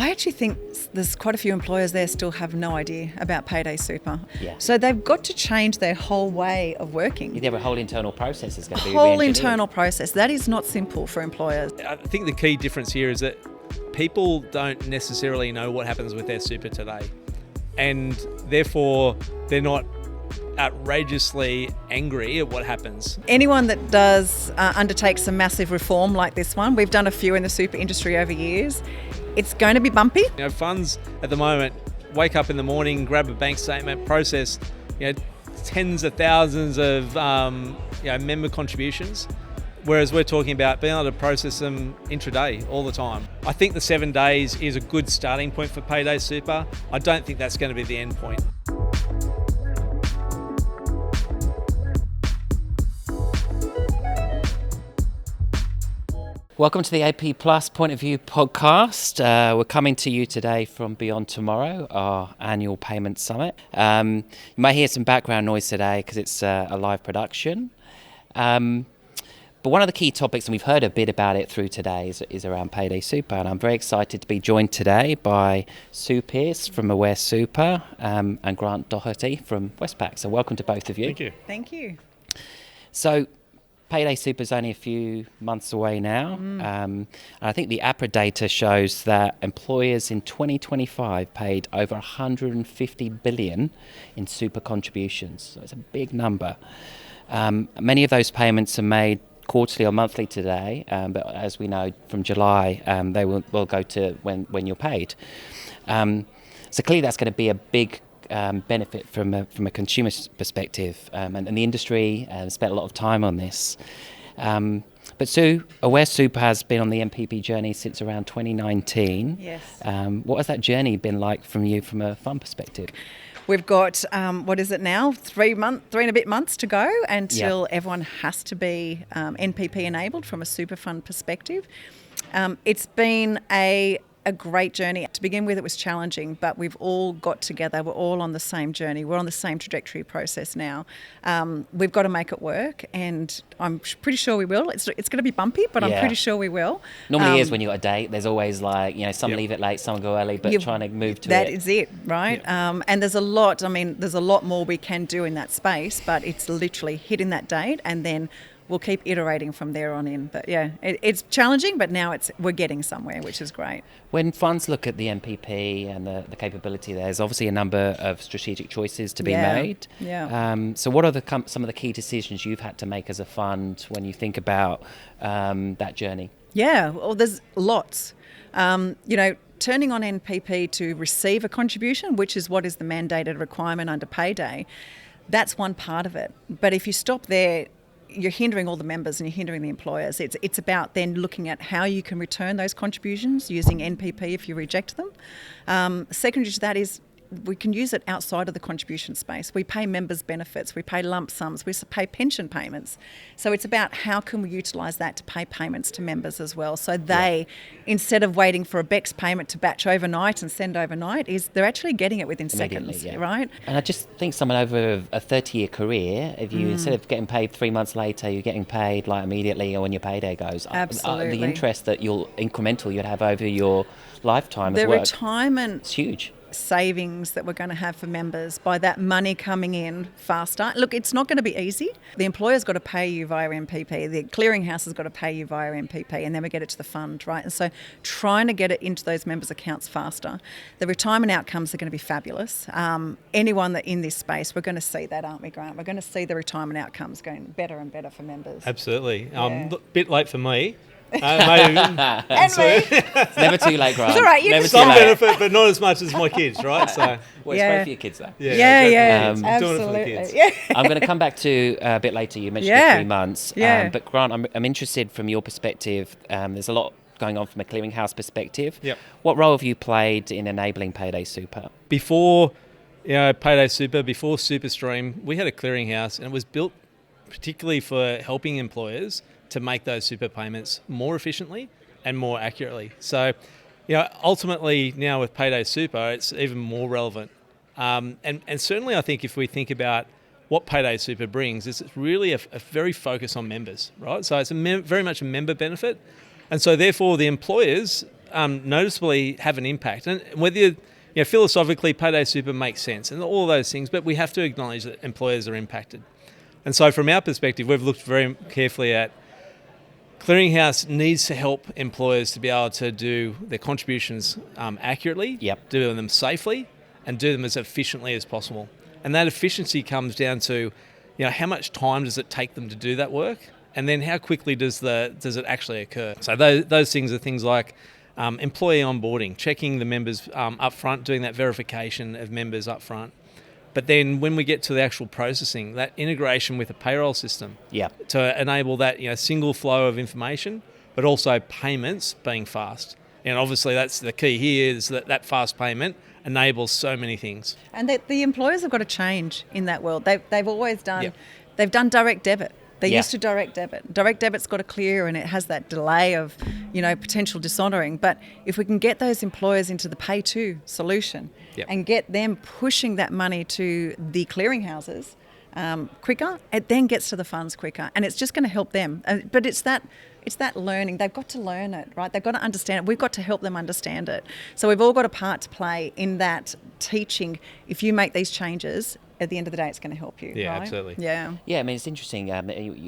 I actually think there's quite a few employers there still have no idea about payday super. Yeah. So they've got to change their whole way of working. Their whole internal process is going to be Whole re-engineered. internal process. That is not simple for employers. I think the key difference here is that people don't necessarily know what happens with their super today, and therefore they're not outrageously angry at what happens. Anyone that does undertakes a massive reform like this one, we've done a few in the super industry over years, it's going to be bumpy. Funds at the moment wake up in the morning, grab a bank statement, process tens of thousands of member contributions, whereas we're talking about being able to process them intraday all the time. I think the 7 days is a good starting point for payday super. I don't think that's going to be the end point. Welcome to the AP Plus Point of View podcast. We're coming to you today from Beyond Tomorrow, our annual payment summit. You may hear some background noise today because it's a live production. But one of the key topics, and we've heard a bit about it through today, is around payday super. And I'm very excited to be joined today by Sue Pearce from Aware Super and Grant Doherty from Westpac. So welcome to both of you. Thank you. Thank you. So payday super is only a few months away now. And I think the APRA data shows that employers in 2025 paid over 150 billion in super contributions. So it's a big number. Many of those payments are made quarterly or monthly today, but as we know from July, they will go to when you're paid. So clearly that's going to be a big benefit from a consumer perspective, and the industry spent a lot of time on this. But Sue, Aware Super has been on the MPP journey since around 2019. Yes. What has that journey been like from you from a fund perspective? We've got, what is it now, 3 and a bit months to go until everyone has to be NPP enabled from a super fund perspective. It's been a great journey. To begin with, it was challenging, but we've all got together. We're all on the same journey. We're on the same trajectory process now. We've got to make it work, and I'm pretty sure we will. It's going to be bumpy, but I'm pretty sure we will. Normally is when you've got a date, there's always some leave it late, some go early, but trying to move to that it. That is it, right? Yep. And there's a lot more we can do in that space, but it's literally hitting that date, and then we'll keep iterating from there on in. But it's challenging, but now we're getting somewhere, which is great. When funds look at the MPP and the capability, there's obviously a number of strategic choices to be made. Yeah. So what are some of the key decisions you've had to make as a fund when you think about that journey? Yeah, well, there's lots. Turning on NPP to receive a contribution, which is what is the mandated requirement under payday, that's one part of it. But if you stop there, you're hindering all the members and you're hindering the employers. It's about then looking at how you can return those contributions using NPP if you reject them. Secondary to that is we can use it outside of the contribution space. We pay members benefits, we pay lump sums, we pay pension payments. So it's about how can we utilise that to pay payments to members as well. So they, instead of waiting for a BEX payment to batch overnight and send overnight, they're actually getting it within seconds, right? And I just think someone over a 30-year career, if you instead of getting paid 3 months later, you're getting paid like immediately or when your payday goes. Absolutely. The interest that you'd have over your lifetime of work. The retirement is huge. Savings that we're going to have for members by that money coming in faster. Look, it's not going to be easy. The employer's got to pay you via MPP. The clearinghouse has got to pay you via MPP, and then we get it to the fund, right? And so trying to get it into those members' accounts faster. The retirement outcomes are going to be fabulous. Anyone that in this space, we're going to see that, aren't we, Grant? We're going to see the retirement outcomes going better and better for members. Absolutely. A bit late for me. And me. It's never too late, Grant. It's all right. Never some benefit, but not as much as my kids, right? So well, it's great for your kids, though. Yeah. Absolutely. Doing it for the kids. Yeah. I'm going to come back to a bit later. You mentioned 3 months. But Grant, I'm interested from your perspective. There's a lot going on from a clearinghouse perspective. Yep. What role have you played in enabling payday super? Before payday super, before SuperStream, we had a clearinghouse, and it was built particularly for helping employers to make those super payments more efficiently and more accurately. So, ultimately now with payday super, it's even more relevant. And certainly I think if we think about what payday super brings, it's really a very focus on members, right? So it's very much a member benefit. And so therefore the employers noticeably have an impact. And whether philosophically, payday super makes sense and all those things, but we have to acknowledge that employers are impacted. And so from our perspective, we've looked very carefully at Clearinghouse needs to help employers to be able to do their contributions accurately, do them safely, and do them as efficiently as possible. And that efficiency comes down to, how much time does it take them to do that work, and then how quickly does it actually occur. So those things are things like employee onboarding, checking the members up front, doing that verification of members up front. But then when we get to the actual processing, that integration with a payroll system to enable that single flow of information, but also payments being fast. And obviously that's the key here, is that fast payment enables so many things. And the employers have got to change in that world. They've always done, they've done direct debit. They're used to direct debit. Direct debit's got to clear, and it has that delay of, potential dishonouring. But if we can get those employers into the pay to solution and get them pushing that money to the clearinghouses quicker, it then gets to the funds quicker, and it's just going to help them. But it's that learning. They've got to learn it, right? They've got to understand it. We've got to help them understand it. So we've all got a part to play in that teaching. If you make these changes, at the end of the day, it's going to help you. Yeah, right? absolutely. Yeah. Yeah, I mean, it's interesting.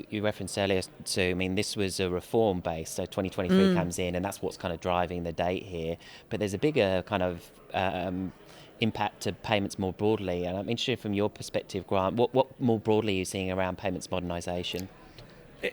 You referenced earlier, Sue, I mean, this was a reform base, so 2023 comes in, and that's what's kind of driving the date here. But there's a bigger kind of impact to payments more broadly. And I'm interested from your perspective, Grant, what more broadly are you seeing around payments modernisation?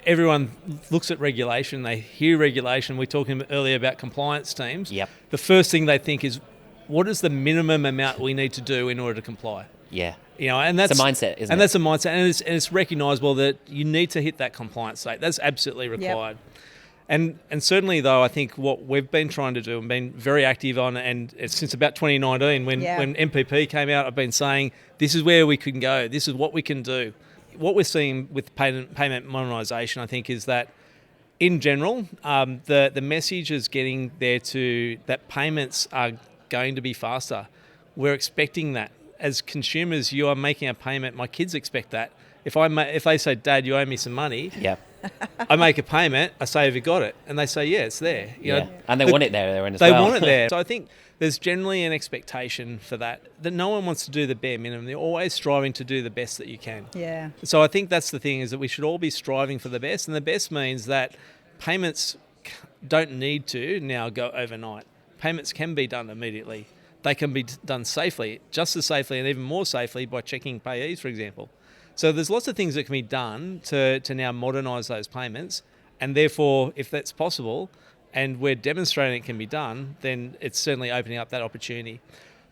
Everyone looks at regulation, they hear regulation. We were talking earlier about compliance teams. Yep. The first thing they think is, what is the minimum amount we need to do in order to comply? Yeah. And that's it's a mindset, isn't it? And that's a mindset, and it's recognisable that you need to hit that compliance state. That's absolutely required. Yep. And certainly, though, I think what we've been trying to do and been very active on, and it's since about 2019 when MPP came out, I've been saying this is where we can go. This is what we can do. What we're seeing with payment modernisation, I think, is that in general, the message is getting there to that payments are going to be faster. We're expecting that. As consumers, you are making a payment. My kids expect that. If they say, "Dad, you owe me some money," I make a payment. I say, "Have you got it?" And they say, "Yeah, it's there." And they want it there as well. They want it there. So I think there's generally an expectation for that no one wants to do the bare minimum. They're always striving to do the best that you can. Yeah. So I think that's the thing, is that we should all be striving for the best, and the best means that payments don't need to now go overnight. Payments can be done immediately. They can be done safely, just as safely and even more safely by checking payees, for example. So there's lots of things that can be done to now modernise those payments, and therefore, if that's possible and we're demonstrating it can be done, then it's certainly opening up that opportunity.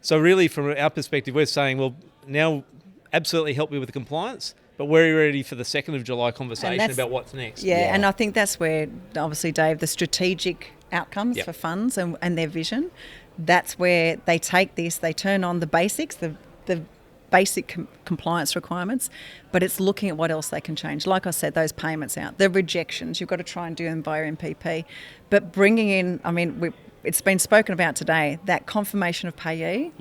So really, from our perspective, we're saying, well, now absolutely help you with the compliance, but we're ready for the 2nd of July conversation about what's next. Yeah, and I think that's where, obviously, Dave, the strategic outcomes for funds and their vision, that's where they take this, they turn on the basics, the basic compliance requirements, but it's looking at what else they can change. Like I said, those payments out, the rejections, you've got to try and do them via MPP. But bringing in, I mean, it's been spoken about today, that confirmation of payee,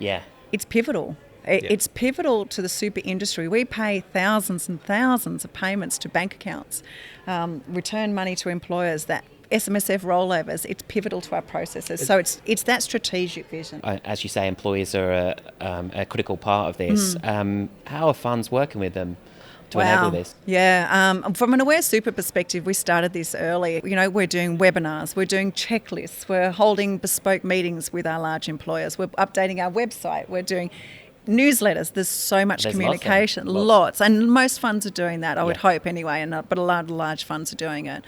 it's pivotal. It's pivotal to the super industry. We pay thousands and thousands of payments to bank accounts, return money to employers, that SMSF rollovers. It's pivotal to our processes. So it's that strategic vision. As you say, employees are a critical part of this. How are funds working with them to enable this? Yeah, from an Aware Super perspective, we started this early. We're doing webinars, we're doing checklists, we're holding bespoke meetings with our large employers, we're updating our website, we're doing newsletters. There's so much communication, lots. And most funds are doing that, I would hope anyway, but a lot of large funds are doing it.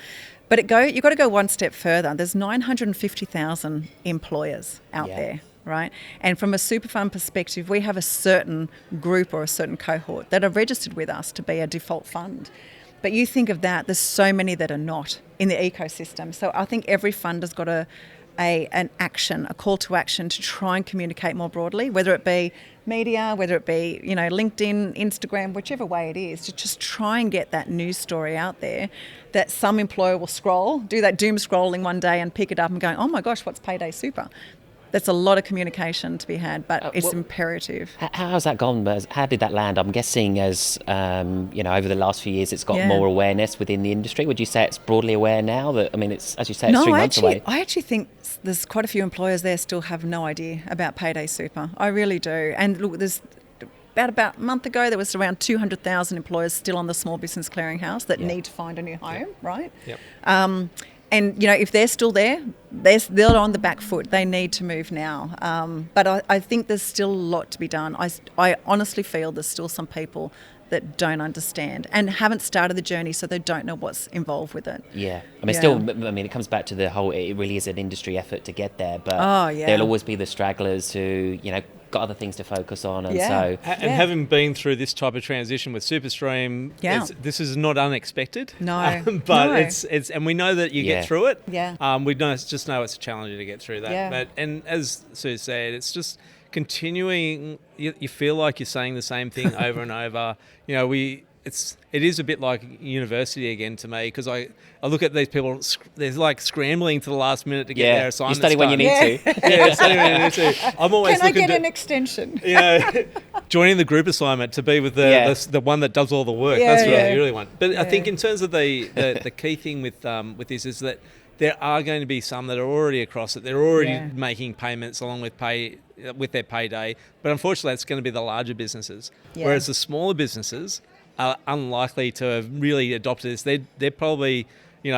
But you've got to go one step further. There's 950,000 employers out there, right? And from a super fund perspective, we have a certain group or a certain cohort that are registered with us to be a default fund. But you think of that, there's so many that are not in the ecosystem. So I think every fund has got an action, a call to action to try and communicate more broadly, whether it be media, whether it be, LinkedIn, Instagram, whichever way it is, to just try and get that news story out there that some employer will do that doom scrolling one day and pick it up and go, oh my gosh, what's Payday Super? That's a lot of communication to be had, but it's well, imperative. How's that gone? How did that land? I'm guessing as, over the last few years, it's got Yeah. more awareness within the industry. Would you say it's broadly aware now? That, I mean, it's, as you say, it's 3 months away. I actually think there's quite a few employers there still have no idea about payday super. I really do. And look, there's about a month ago, there was around 200,000 employers still on the Small Business Clearinghouse that need to find a new home, right? Yep. And, if they're still there, they're on the back foot. They need to move now. But I think there's still a lot to be done. I honestly feel there's still some people that don't understand and haven't started the journey, so they don't know what's involved with it. Yeah. I mean, it comes back to the whole, it really is an industry effort to get there, but there'll always be the stragglers who, got other things to focus on. And so... And having been through this type of transition with SuperStream, this is not unexpected. No. But it's and we know that you get through it. Yeah. We just know it's a challenge to get through that. Yeah. And as Sue said, it's just continuing. You feel like you're saying the same thing over and over. It is a bit like university again to me, because I look at these people, they're like scrambling to the last minute to get their assignments You study when you need to. Yeah, study when you need to. I'm always Can I looking get an extension? joining the group assignment to be with the one that does all the work. That's what you really want. But I think in terms of the key thing with this is that there are going to be some that are already across it. They're already making payments along with their payday. But unfortunately, it's going to be the larger businesses. Yeah. Whereas the smaller businesses are unlikely to have really adopted this. They're probably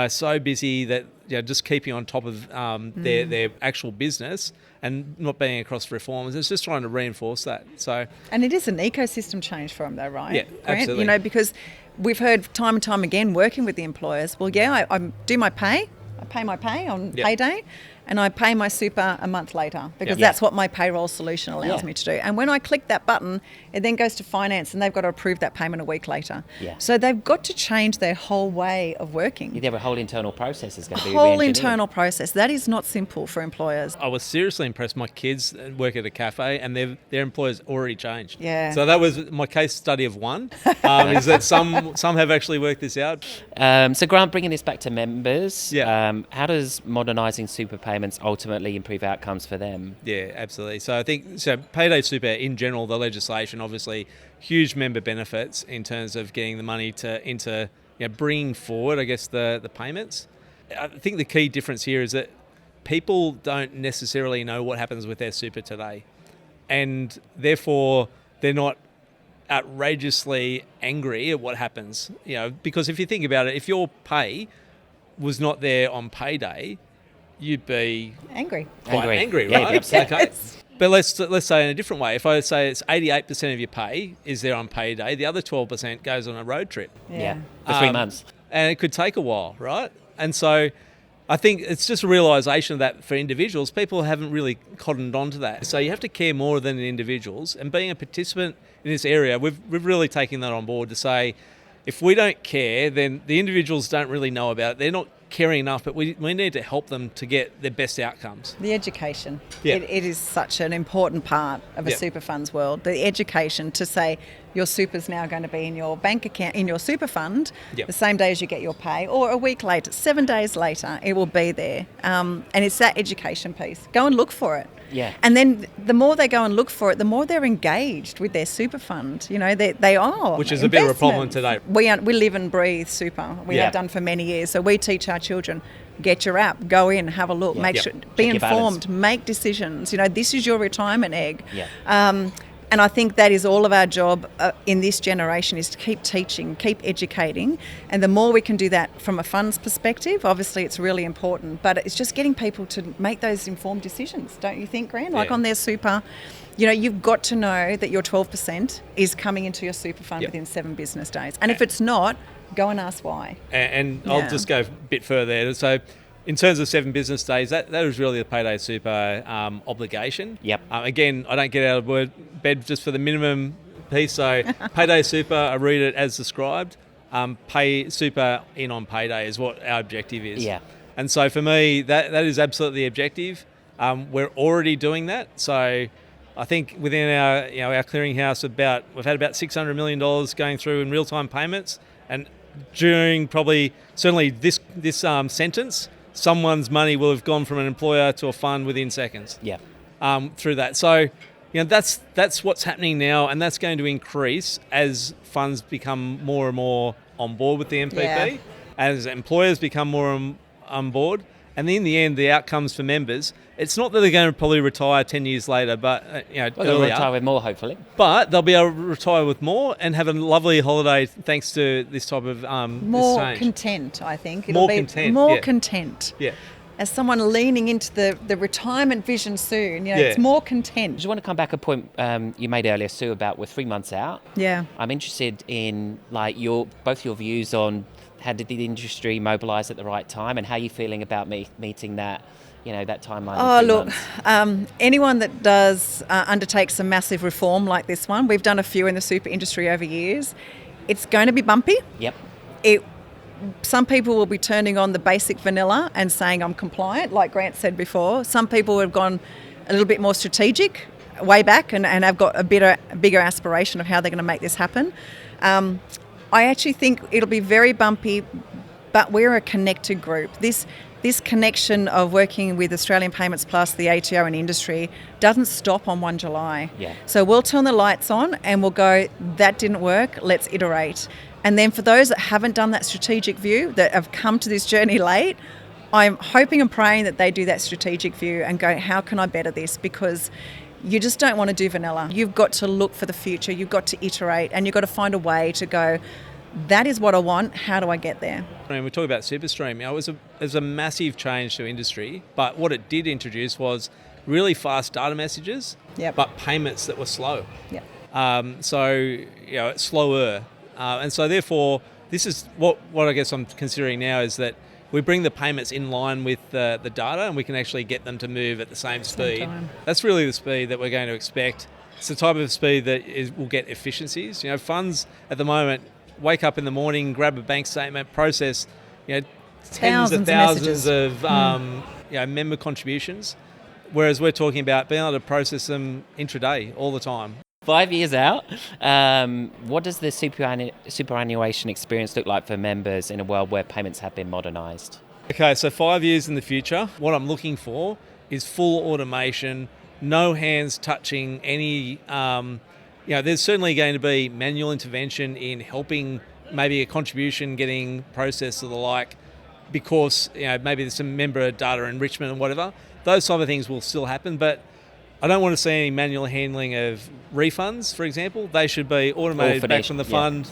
so busy that just keeping on top of their actual business and not being across reforms. It's just trying to reinforce that. So, and it is an ecosystem change for them, though, right? Yeah, Grant? absolutely. Because we've heard time and time again working with the employers. Well, I do my pay. I pay my pay on payday, and I pay my super a month later, because that's what my payroll solution allows me to do. And when I click that button, it then goes to finance, and they've got to approve that payment a week later. Yeah. So they've got to change their whole way of working. Their whole internal process is going to be whole re-engineered. internal process. That is not simple for employers. I was seriously impressed. My kids work at a cafe, and their employers already changed. Yeah. So that was my case study of one. Is that some have actually worked this out. So Grant, bringing this back to members, how does modernising super payments ultimately improve outcomes for them? Yeah, absolutely. So I think payday super in general, the legislation, obviously huge member benefits in terms of getting the money into bringing forward, I guess, the payments. I think the key difference here is that people don't necessarily know what happens with their super today, and therefore they're not outrageously angry at what happens. Because if you think about it, if your pay was not there on payday, you'd be Angry. quite angry, Yeah, right? you'd be upset. Okay. But let's say in a different way. If I say it's 88% of your pay is there on payday, the other 12% goes on a road trip. Yeah, for 3 months. And it could take a while, right? And so I think it's just a realisation of that for individuals. People haven't really cottoned on to that. So you have to care more than the individuals. And being a participant in this area, we've really taken that on board to say, if we don't care, then the individuals don't really know about it. They're not caring enough, but we need to help them to get their best outcomes. The education. Yeah. It is such an important part of a super funds world. The education to say your super's now going to be in your bank account, in your super fund, the same day as you get your pay, or a week later, 7 days later, it will be there. And it's that education piece. Go and look for it. Yeah. And then the more they go and look for it, the more they're engaged with their super fund. They are. Which is a bit of a problem today. We live and breathe super. We have done for many years. So we teach our children, get your app, go in, have a look, make sure, be Check your informed, balance. make decisions. This is your retirement egg. Yeah. And I think that is all of our job in this generation, is to keep teaching, keep educating. And the more we can do that from a funds perspective, obviously it's really important. But it's just getting people to make those informed decisions, don't you think, Grant? Like on their super, you've got to know that your 12% is coming into your super fund within 7 business days. And if it's not, go and ask why. And I'll just go a bit further there. So in terms of 7 business days, that is really the payday super obligation. Yep. Again, I don't get out of bed just for the minimum piece. So payday super, I read it as described. Pay super in on payday is what our objective is. Yeah. And so for me, that is absolutely the objective. We're already doing that. So I think within our clearinghouse, we've had about $600 million going through in real-time payments, and during certainly this sentence, someone's money will have gone from an employer to a fund within seconds. Yeah. through that. So, that's what's happening now, and that's going to increase as funds become more and more on board with the MPP, as employers become more on board. And in the end, the outcomes for members, it's not that they're going to probably retire 10 years later, but They'll earlier. retire with more, hopefully. But they'll be able to retire with more and have a lovely holiday thanks to this type of More this change. content, I think. More content, More yeah. content. Yeah. As someone leaning into the retirement vision soon, Yeah. it's more content. I just want to come back a point you made earlier, Sue, about we're 3 months out. Yeah. I'm interested in both your views on how did the industry mobilise at the right time, and how you're feeling about meeting that, that timeline. Oh, in 3 look, months. anyone that does undertakes a massive reform like this one, we've done a few in the super industry over years, it's going to be bumpy. Yep. Some people will be turning on the basic vanilla and saying I'm compliant, like Grant said before. Some people have gone a little bit more strategic way back and have got a bigger aspiration of how they're going to make this happen. I actually think it'll be very bumpy, but we're a connected group. This connection of working with Australian Payments Plus, the ATO and industry doesn't stop on 1 July. Yeah. So we'll turn the lights on and we'll go, that didn't work, let's iterate. And then for those that haven't done that strategic view, that have come to this journey late, I'm hoping and praying that they do that strategic view and go, how can I better this? Because you just don't want to do vanilla. You've got to look for the future. You've got to iterate, and you've got to find a way to go, that is what I want. How do I get there? I mean, we talk about SuperStream. It was a massive change to industry, but what it did introduce was really fast data messages, but payments that were slow. Yep. It's slower. And so therefore, this is what I guess I'm considering now is that we bring the payments in line with the data, and we can actually get them to move at the same speed. That's really the speed that we're going to expect. It's the type of speed that will get efficiencies. Funds at the moment wake up in the morning, grab a bank statement, process tens of thousands of member contributions, whereas we're talking about being able to process them intraday all the time. 5 years out, what does the superannuation experience look like for members in a world where payments have been modernised? Okay, so 5 years in the future, what I'm looking for is full automation, no hands touching any. There's certainly going to be manual intervention in helping maybe a contribution getting processed or the like, because maybe there's some member data enrichment and whatever. Those type of things will still happen, but I don't want to see any manual handling of refunds, for example. They should be automated back from the fund.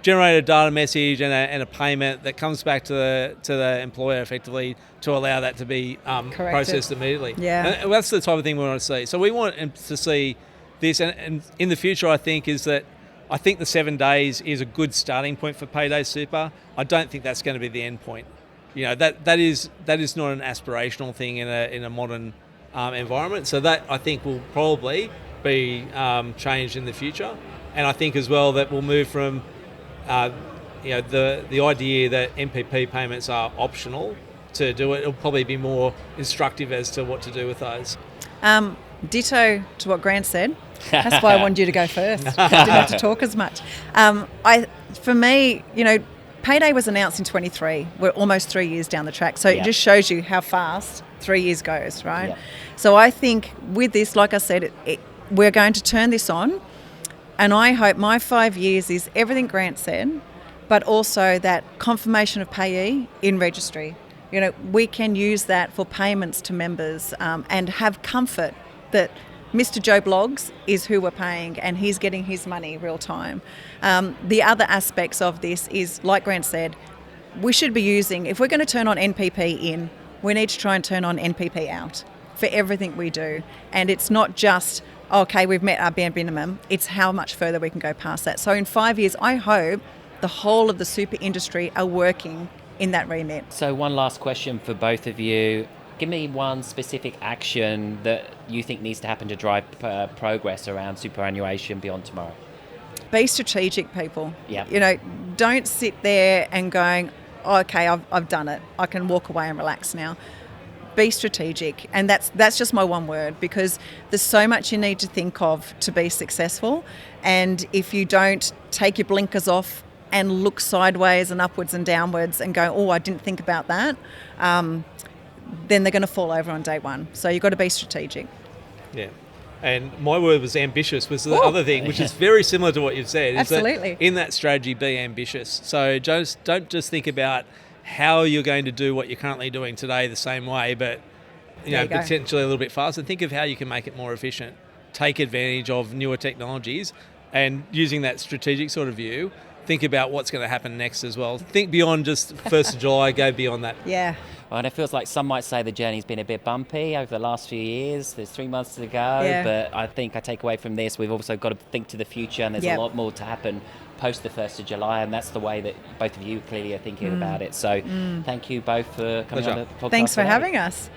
Generate a data message and a payment that comes back to the employer effectively to allow that to be processed immediately. Yeah. And that's the type of thing we want to see. So we want to see this, and in the future, I think the 7 days is a good starting point for Payday Super. I don't think that's going to be the end point. That is not an aspirational thing in a modern environment. So that, I think, will probably be changed in the future. And I think as well that we'll move from the idea that MPP payments are optional to do it. It'll probably be more instructive as to what to do with those. Ditto to what Grant said. That's why I wanted you to go first. I didn't have to talk as much. For me, Payday was announced in 23. We're almost 3 years down the track. So it just shows you how fast 3 years goes, right? Yeah. So I think with this, like I said, we're going to turn this on. And I hope my 5 years is everything Grant said, but also that confirmation of payee in registry. We can use that for payments to members and have comfort that Mr. Joe Bloggs is who we're paying and he's getting his money real time. The other aspects of this is, like Grant said, we should be using, if we're going to turn on NPP in, we need to try and turn on NPP out for everything we do. And it's not just, okay, we've met our bare minimum, it's how much further we can go past that. So in 5 years, I hope the whole of the super industry are working in that remit. So one last question for both of you. Give me one specific action that you think needs to happen to drive progress around superannuation beyond tomorrow. Be strategic, people. Yeah. Don't sit there and going, oh, okay, I've done it. I can walk away and relax now. Be strategic. And that's just my one word, because there's so much you need to think of to be successful. And if you don't take your blinkers off and look sideways and upwards and downwards and go, oh, I didn't think about that, then they're going to fall over on day one. So you've got to be strategic. Yeah. And my word was ambitious was the other thing, which is very similar to what you've said. Absolutely. Is that in that strategy, be ambitious. So just don't just think about how you're going to do what you're currently doing today the same way, but potentially a little bit faster. Think of how you can make it more efficient. Take advantage of newer technologies, and using that strategic sort of view, think about what's going to happen next as well. Think beyond just 1st of July, go beyond that. Yeah. Well, and it feels like some might say the journey's been a bit bumpy over the last few years. There's 3 months to go, but I think I take away from this, we've also got to think to the future, and there's a lot more to happen post the 1st of July, and that's the way that both of you clearly are thinking about it. So thank you both for coming on the podcast. Thanks for today. having us.